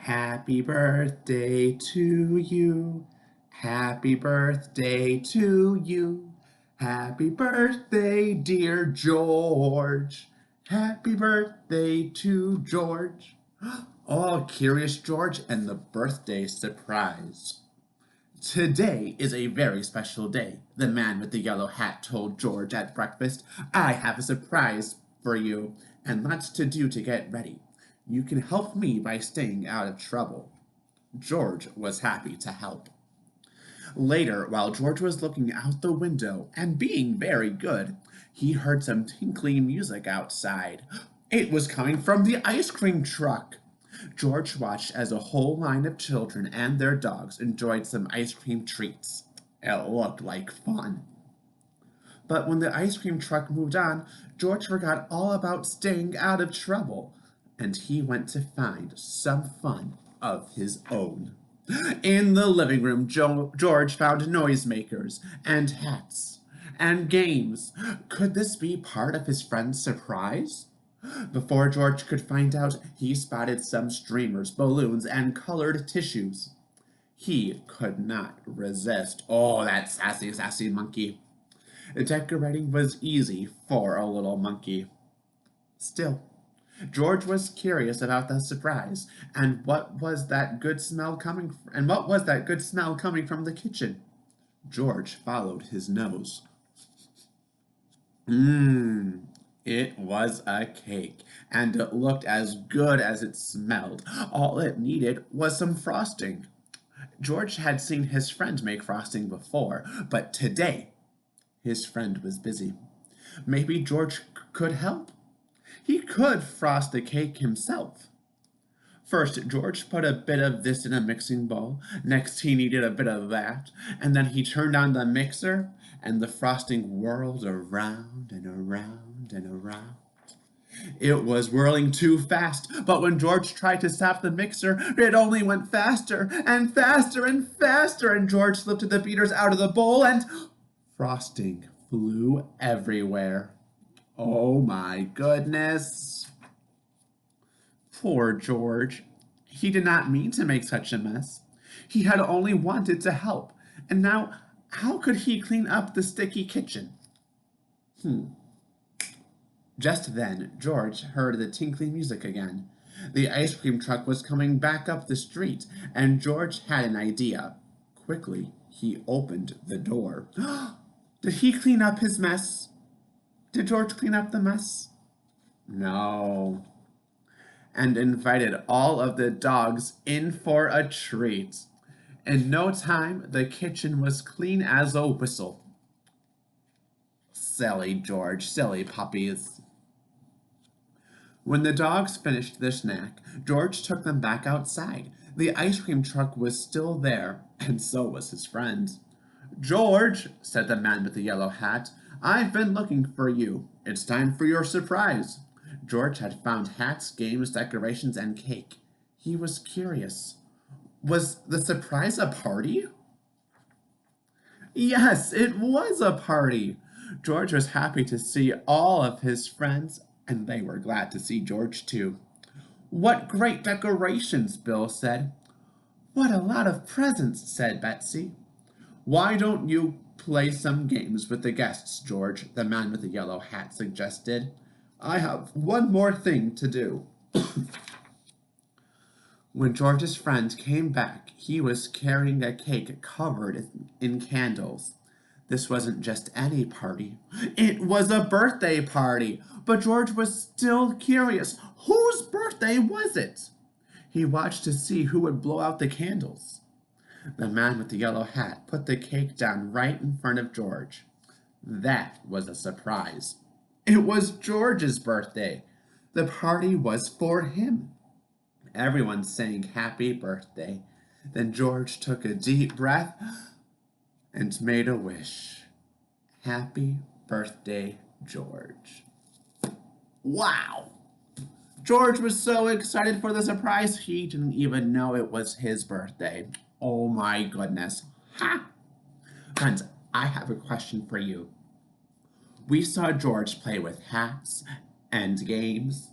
Happy birthday to you. Happy birthday to you. Happy birthday, dear George. Happy birthday to George. Oh, Curious George and the birthday surprise. Today is a very special day, the man with the yellow hat told George at breakfast. I have a surprise for you, and lots to do to get ready. You can help me by staying out of trouble. George was happy to help. Later, while George was looking out the window and being very good, he heard some tinkling music outside. It was coming from the ice cream truck. George watched as a whole line of children and their dogs enjoyed some ice cream treats. It looked like fun. But when the ice cream truck moved on, George forgot all about staying out of trouble, and he went to find some fun of his own. In the living room, George found noisemakers and hats and games. Could this be part of his friend's surprise? Before George could find out, he spotted some streamers, balloons, and colored tissues. He could not resist. Oh, that sassy, sassy monkey. Decorating was easy for a little monkey. Still, George was curious about the surprise, and what was that good smell coming from the kitchen? George followed his nose. Mmm, it was a cake, and it looked as good as it smelled. All it needed was some frosting. George had seen his friend make frosting before, but today his friend was busy. Maybe George could help. He could frost the cake himself. First, George put a bit of this in a mixing bowl. Next, he needed a bit of that. And then he turned on the mixer, and the frosting whirled around and around and around. It was whirling too fast, but when George tried to stop the mixer, it only went faster and faster and faster, and George lifted the beaters out of the bowl, and frosting flew everywhere. Oh my goodness. Poor George. He did not mean to make such a mess. He had only wanted to help, and now how could he clean up the sticky kitchen? Just then, George heard the tinkling music again. The ice cream truck was coming back up the street, and George had an idea. Quickly, he opened the door. Did he clean up his mess? Did George clean up the mess? No. And invited all of the dogs in for a treat. In no time, the kitchen was clean as a whistle. Silly George, silly puppies. When the dogs finished their snack, George took them back outside. The ice cream truck was still there, and so was his friend. George, said the man with the yellow hat, I've been looking for you. It's time for your surprise. George had found hats, games, decorations, and cake. He was curious. Was the surprise a party? Yes, it was a party. George was happy to see all of his friends, and they were glad to see George too. What great decorations, Bill said. What a lot of presents, said Betsy. Why don't you play some games with the guests, George? The man with the yellow hat suggested. I have one more thing to do. When George's friend came back, he was carrying a cake covered in candles. This wasn't just any party. It was a birthday party, but George was still curious. Whose birthday was it? He watched to see who would blow out the candles. The man with the yellow hat put the cake down right in front of George. That was a surprise. It was George's birthday. The party was for him. Everyone sang happy birthday. Then George took a deep breath and made a wish. Happy birthday, George. Wow! George was so excited for the surprise, he didn't even know it was his birthday. Oh my goodness. Ha! Friends, I have a question for you. We saw George play with hats and games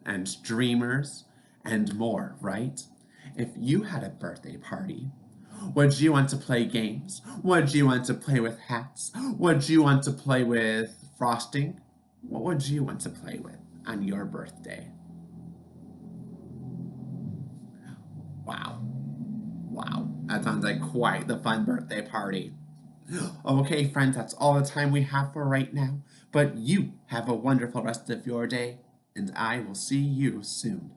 and dreamers and more, right? If you had a birthday party, would you want to play games? Would you want to play with hats? Would you want to play with frosting? What would you want to play with on your birthday? Wow. Wow. That sounds like quite the fun birthday party. Okay, friends, that's all the time we have for right now. But you have a wonderful rest of your day, and I will see you soon.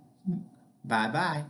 Bye bye.